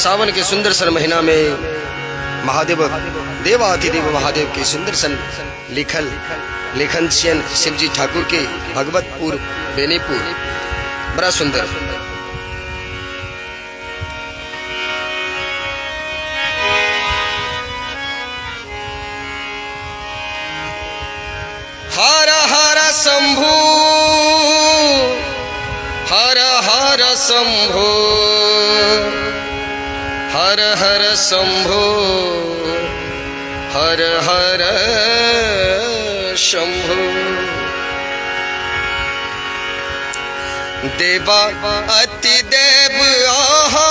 सावन के सुंदर सन महीना में महादेव देवाधिदेव महादेव के सुंदर सन लेखन शिव जी ठाकुर के भगवतपुर बेनीपुर बड़ा सुंदर। हर हर शंभु हर हर शंभु हर हर शंभु हर हर शंभु। देवा अति देव आहा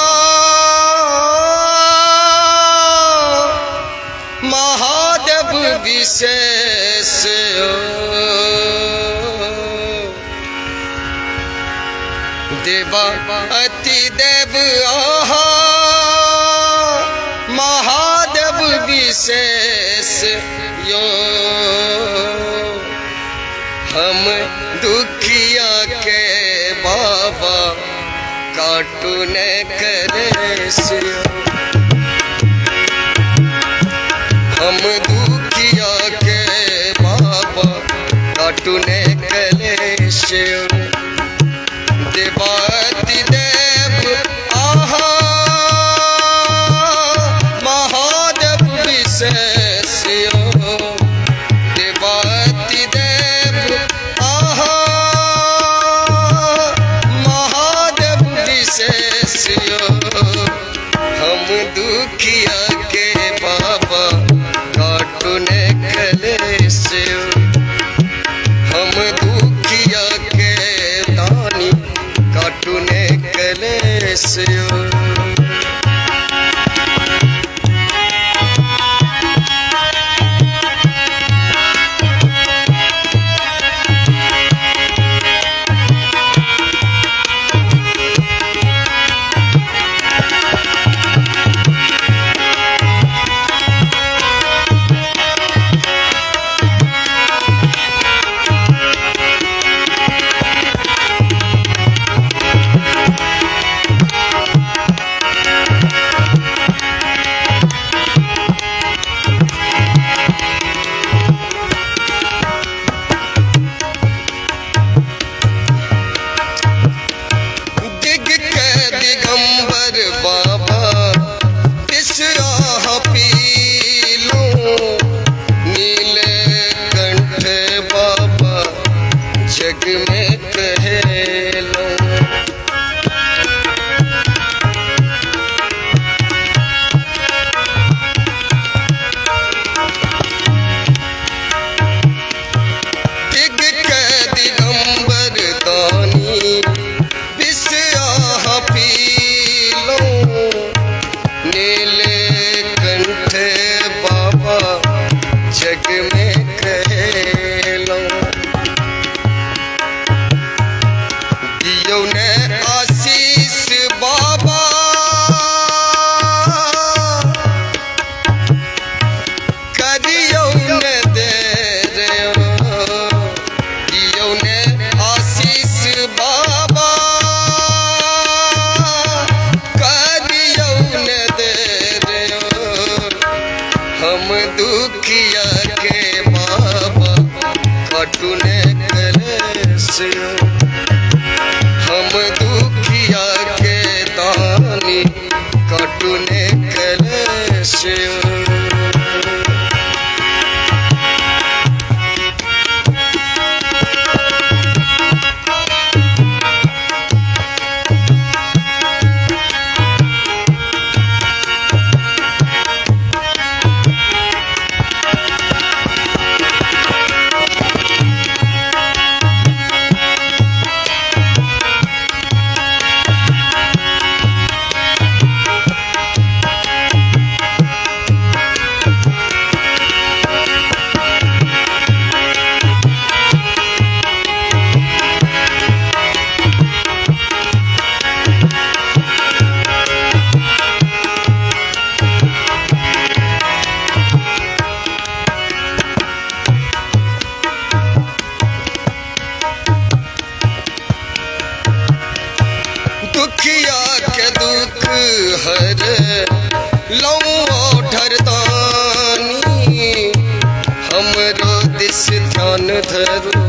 महादेव विशेष देवा अति देव आहा महादेव विशेष यो। हम दुखिया के बाबा काटून करे से हम दुखिया के बाबा काटून करे से। देवाति देव आहा महादेव विशेष देवाति देव आहा महादेव विशेष। हम दुखिया के बाबा काटून कलेश हम दुखिया के दानी काटून कलेश। दुखिया के बाबा काटून कलेश हम दुखिया के दानी काटून कलेश। हर लऊ ठरदानी हमरो दिस ध्यान धरो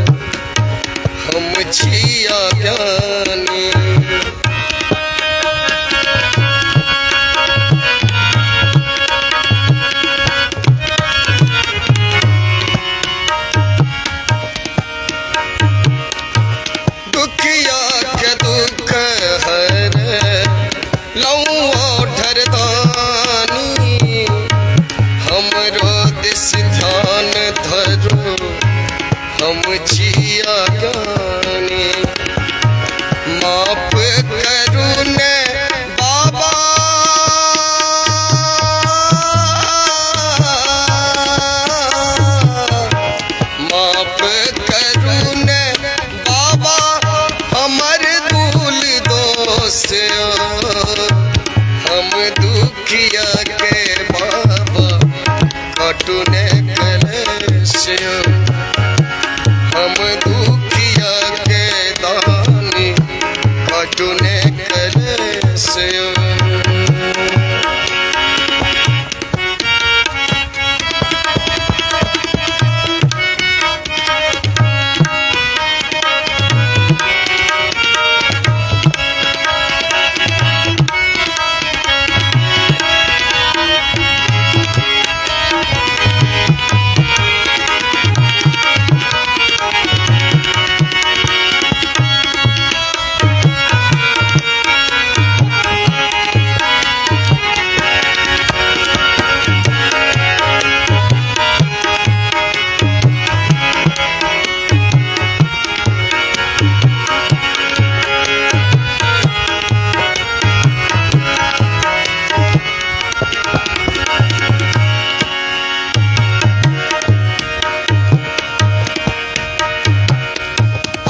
हम छिया ज्ञानी दुखिया के दुख हर लऊ ठरदानी हमरो दिस ध्यान धरो हम छिया ज्ञानी माफ करू ने बाबा माफ करू ने बाबा हमर भूल दोष हम दुखिया के बाबा कटू ने कलेश हम दुखिया के दानी कटू ने कलेश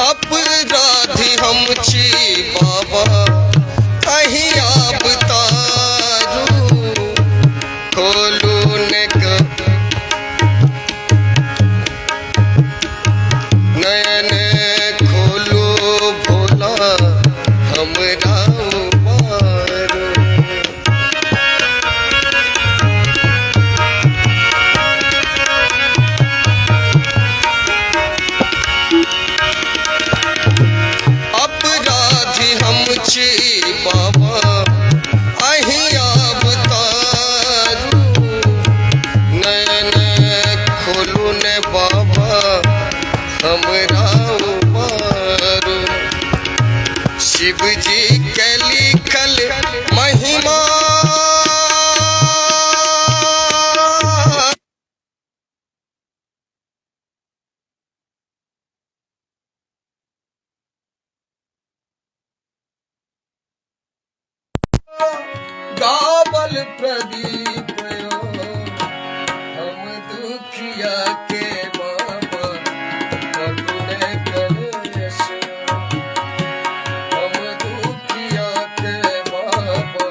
अपराधी हम छी बाबा कहीं आप तारू खोलू ने नयन खोलो भोला हमरा मारू अपराधी हम छी बाबा अहीं अवतारू नयन खोलू ने बाबा हमरा मारू शिव जी के लिखल महिमा गावल प्रदीप हम दुखिया के बाबा कटू ने कलेश हम दुखिया के बाबा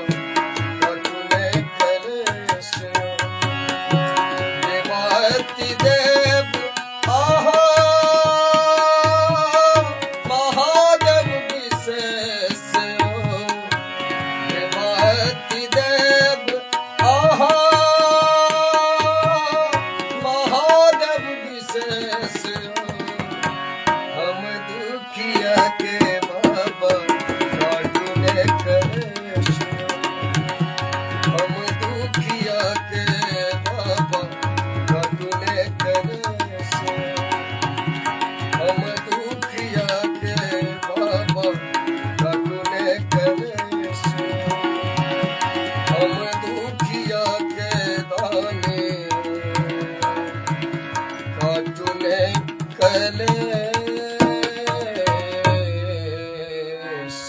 कटू ने कलेश देवाती देव आहा महादेव विशेष देवाती देव आहा महादेव विशेष हम दुखिया के बाबा काटू ने कलेश हम दुखिया के बाबा काटू ने कलेश हम दुखिया के बाबा काटू ने कलेश हम दुखिया के दाने काटू ने कलेश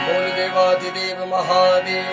बोल देवाधिदेव महादेव